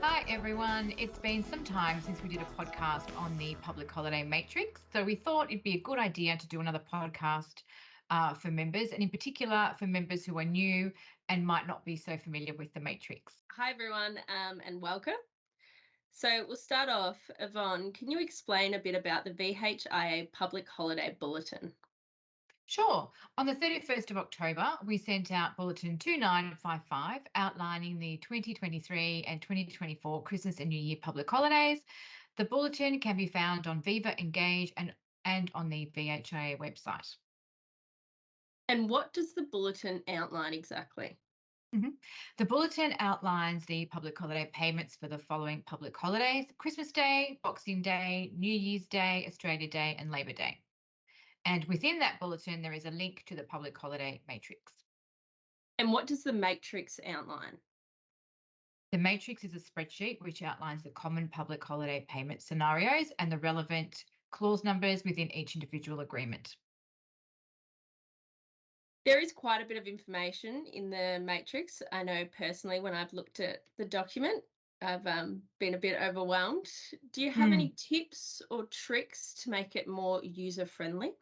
Hi everyone, it's been some time since we did a podcast on the public holiday matrix, so we thought it'd be a good idea to do another podcast for members, and in particular for members who are new and might not be so familiar with the matrix. Hi everyone, and welcome. So we'll start off. Yvonne, can you explain a bit about the VHIA Public Holiday Bulletin? Sure. On the 31st of October, we sent out Bulletin 2955 outlining the 2023 and 2024 Christmas and New Year public holidays. The bulletin can be found on Viva Engage and on the VHIA website. And what does the bulletin outline exactly? The bulletin outlines the public holiday payments for the following public holidays: Christmas Day, Boxing Day, New Year's Day, Australia Day, and Labor Day. And within that bulletin, there is a link to the public holiday matrix. And what does the matrix outline? The matrix is a spreadsheet which outlines the common public holiday payment scenarios and the relevant clause numbers within each individual agreement. There is quite a bit of information in the matrix. I know personally when I've looked at the document, I've been a bit overwhelmed. Do you have any tips or tricks to make it more user-friendly?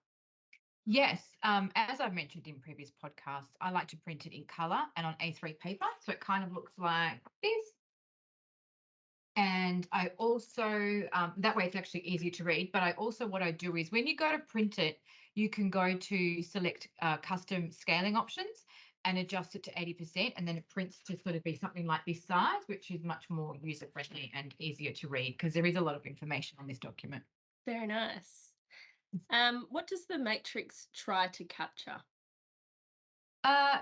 Yes, as I've mentioned in previous podcasts, I like to print it in colour and on A3 paper, so it kind of looks like this. And I also, that way it's actually easier to read, but what I do is when you go to print it, you can go to select custom scaling options and adjust it to 80%, and then it prints to sort of be something like this size, which is much more user-friendly and easier to read because there is a lot of information on this document. Very nice. What does the matrix try to capture?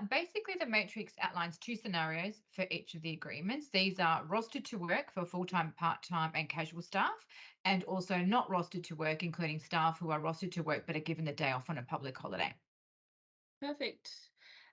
Basically, the matrix outlines two scenarios for each of the agreements. These are rostered to work for full-time, part-time and casual staff, and also not rostered to work, including staff who are rostered to work but are given the day off on a public holiday. Perfect.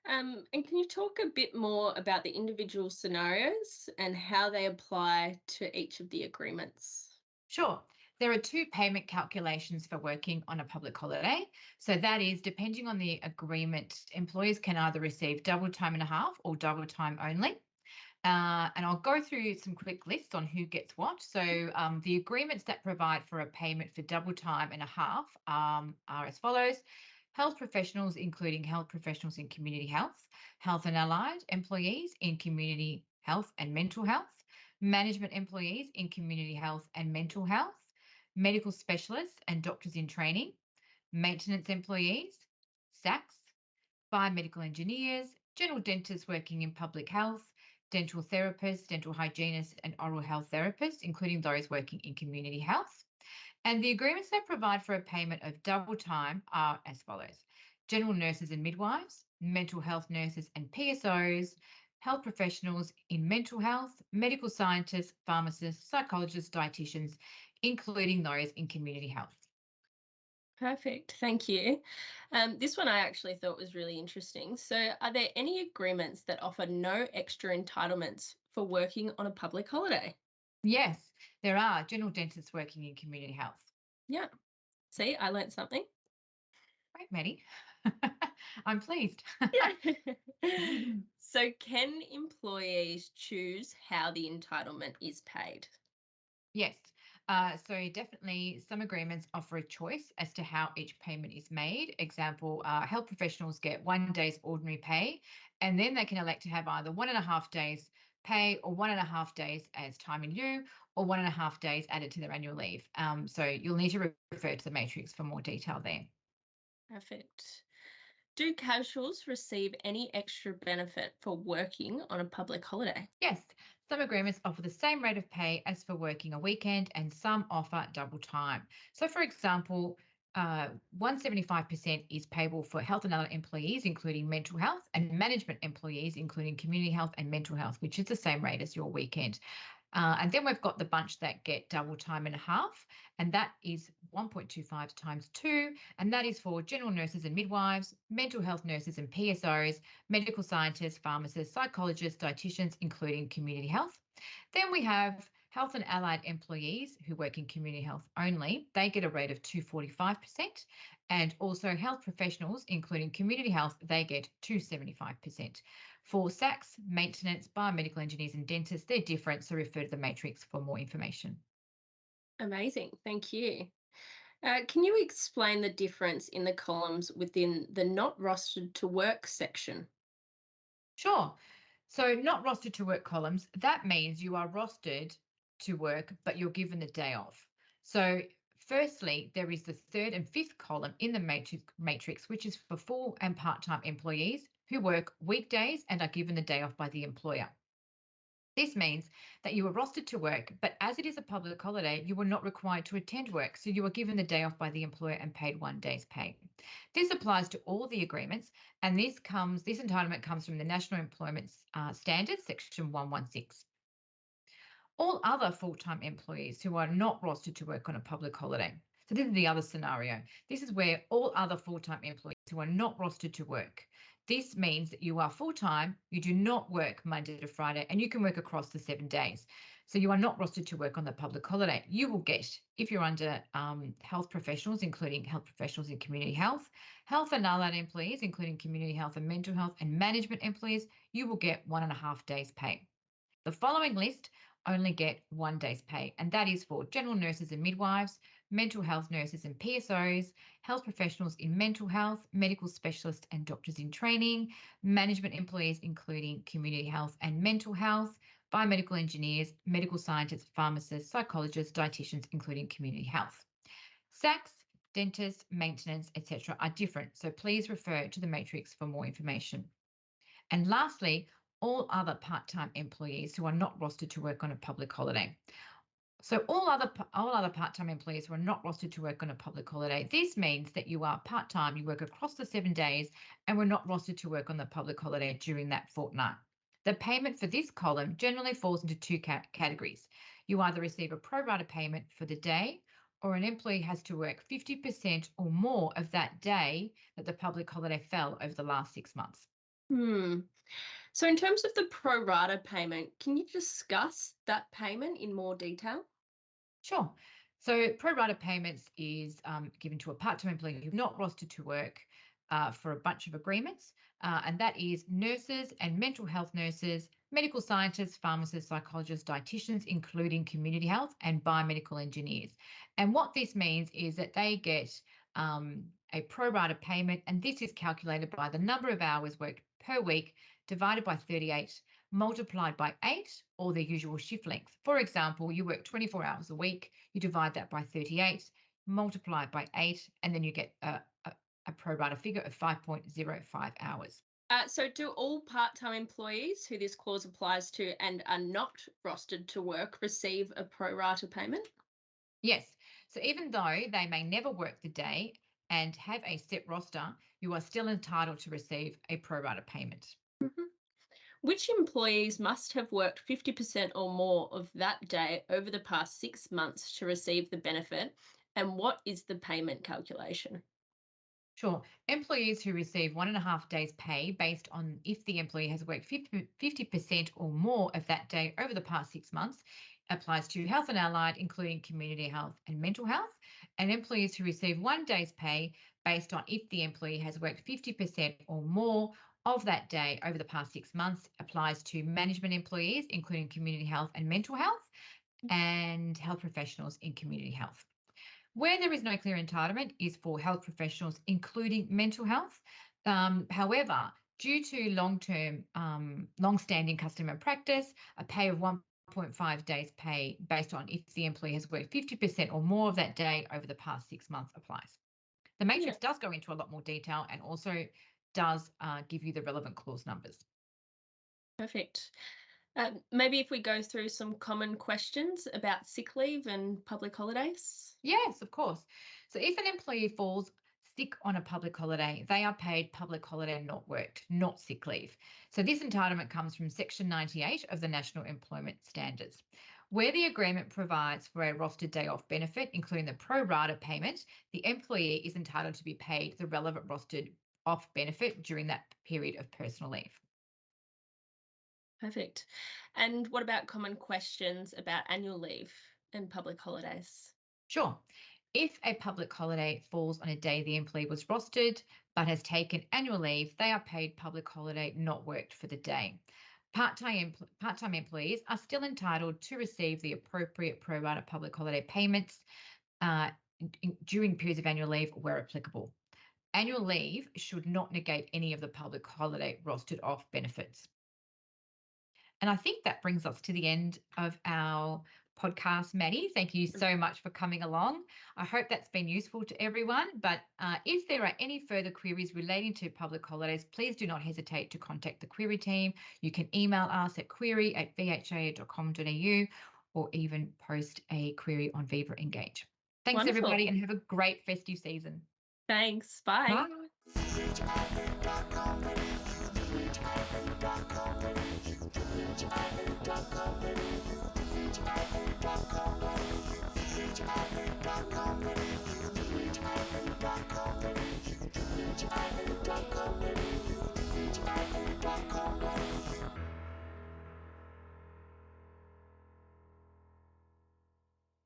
And can you talk a bit more about the individual scenarios and how they apply to each of the agreements? Sure. There are two payment calculations for working on a public holiday. So that is, depending on the agreement, employers can either receive double time and a half or double time only. And I'll go through some quick lists on who gets what. So the agreements that provide for a payment for double time and a half are as follows: health professionals, including health professionals in community health, health and allied employees in community health and mental health, management employees in community health and mental health, medical specialists and doctors in training, maintenance employees, SACs, biomedical engineers, general dentists working in public health, dental therapists, dental hygienists, and oral health therapists, including those working in community health. And the agreements that provide for a payment of double time are as follows: general nurses and midwives, mental health nurses and PSOs, health professionals in mental health, medical scientists, pharmacists, psychologists, dietitians, including those in community health. Perfect. Thank you. This one I actually thought was really interesting. So are there any agreements that offer no extra entitlements for working on a public holiday? Yes, there are general dentists working in community health. Yeah. See, I learned something. Great, Maddie. I'm pleased. Yeah. So can employees choose how the entitlement is paid? Yes. So definitely some agreements offer a choice as to how each payment is made. Example, health professionals get 1 day's ordinary pay, and then they can elect to have either 1.5 days pay or 1.5 days as time in lieu or 1.5 days added to their annual leave. So you'll need to refer to the matrix for more detail there. Perfect. Do casuals receive any extra benefit for working on a public holiday? Yes, some agreements offer the same rate of pay as for working a weekend, and some offer double time. So, for example, 175% is payable for health and other employees, including mental health, and management employees, including community health and mental health, which is the same rate as your weekend. And then we've got the bunch that get double time and a half, and that is 1.25 times 2, and that is for general nurses and midwives, mental health nurses and PSOs, medical scientists, pharmacists, psychologists, dietitians, including community health. Then we have Health and allied employees who work in community health only, they get a rate of 245%. And also health professionals, including community health, they get 275%. For SACs, maintenance, biomedical engineers and dentists, they're different. So refer to the matrix for more information. Amazing. Thank you. Can you explain the difference in the columns within the not rostered to work section? Sure. So not rostered to work columns, that means you are rostered to work, but you're given the day off. So firstly, there is the third and fifth column in the matrix, which is for full and part-time employees who work weekdays and are given the day off by the employer. This means that you are rostered to work, but as it is a public holiday, you are not required to attend work. So you are given the day off by the employer and paid 1 day's pay. This applies to all the agreements, and this entitlement comes from the National Employment Standards, Section 116. All other full-time employees who are not rostered to work on a public holiday. So this is the other scenario. This is where all other full-time employees who are not rostered to work. This means that you are full-time, you do not work Monday to Friday, and you can work across the 7 days. So you are not rostered to work on the public holiday. You will get, if you're under health professionals, including health professionals in community health, health and allied employees, including community health and mental health, and management employees, you will get 1.5 days pay. The following list only get 1 day's pay, and that is for general nurses and midwives, mental health nurses and PSOs, health professionals in mental health, medical specialists and doctors in training, management employees, including community health and mental health, biomedical engineers, medical scientists, pharmacists, psychologists, dietitians, including community health. SACs, dentists, maintenance, etc., are different, so please refer to the matrix for more information. And lastly, all other part-time employees who are not rostered to work on a public holiday. So all other part-time employees who are not rostered to work on a public holiday, this means that you are part-time, you work across the 7 days, and we're not rostered to work on the public holiday during that fortnight. The payment for this column generally falls into two categories. You either receive a pro rata payment for the day, or an employee has to work 50% or more of that day that the public holiday fell over the last 6 months. So in terms of the pro rata payment, can you discuss that payment in more detail? Sure. So pro rata payments is given to a part-time employee who's not rostered to work for a bunch of agreements, and that is nurses and mental health nurses, medical scientists, pharmacists, psychologists, dietitians, including community health, and biomedical engineers. And what this means is that they get a pro rata payment, and this is calculated by the number of hours worked per week divided by 38, multiplied by 8, or their usual shift length. For example, you work 24 hours a week, you divide that by 38, multiply it by 8, and then you get a pro rata figure of 5.05 hours. So do all part-time employees who this clause applies to and are not rostered to work receive a pro rata payment? Yes. So even though they may never work the day and have a set roster, you are still entitled to receive a pro rata payment. Mhm. Which employees must have worked 50% or more of that day over the past 6 months to receive the benefit? And what is the payment calculation? Sure. Employees who receive 1.5 days pay based on if the employee has worked 50% or more of that day over the past 6 months applies to health and allied, including community health and mental health. And employees who receive 1 day's pay based on if the employee has worked 50% or more of that day over the past 6 months applies to management employees, including community health and mental health, and health professionals in community health. Where there is no clear entitlement is for health professionals, including mental health. However, due to long-standing customer practice, a pay of 1.5 days pay based on if the employee has worked 50% or more of that day over the past 6 months applies. The matrix does go into a lot more detail and also does give you the relevant clause numbers. Perfect. Maybe if we go through some common questions about sick leave and public holidays. Yes, of course. So if an employee falls sick on a public holiday, they are paid public holiday not worked, not sick leave. So this entitlement comes from Section 98 of the National Employment Standards. Where the agreement provides for a rostered day off benefit, including the pro rata payment, the employee is entitled to be paid the relevant rostered off benefit during that period of personal leave. Perfect. And what about common questions about annual leave and public holidays? Sure. If a public holiday falls on a day the employee was rostered but has taken annual leave, they are paid public holiday not worked for the day. Part-time employees are still entitled to receive the appropriate pro rata public holiday payments uh, during periods of annual leave where applicable. Annual leave should not negate any of the public holiday rostered off benefits. And I think that brings us to the end of our podcast, Maddie. Thank you so much for coming along. I hope that's been useful to everyone. But if there are any further queries relating to public holidays, please do not hesitate to contact the query team. You can email us at query@vhia.com.au or even post a query on Viva Engage. Thanks, Wonderful. everybody, and have a great festive season. Thanks. Bye. Bye.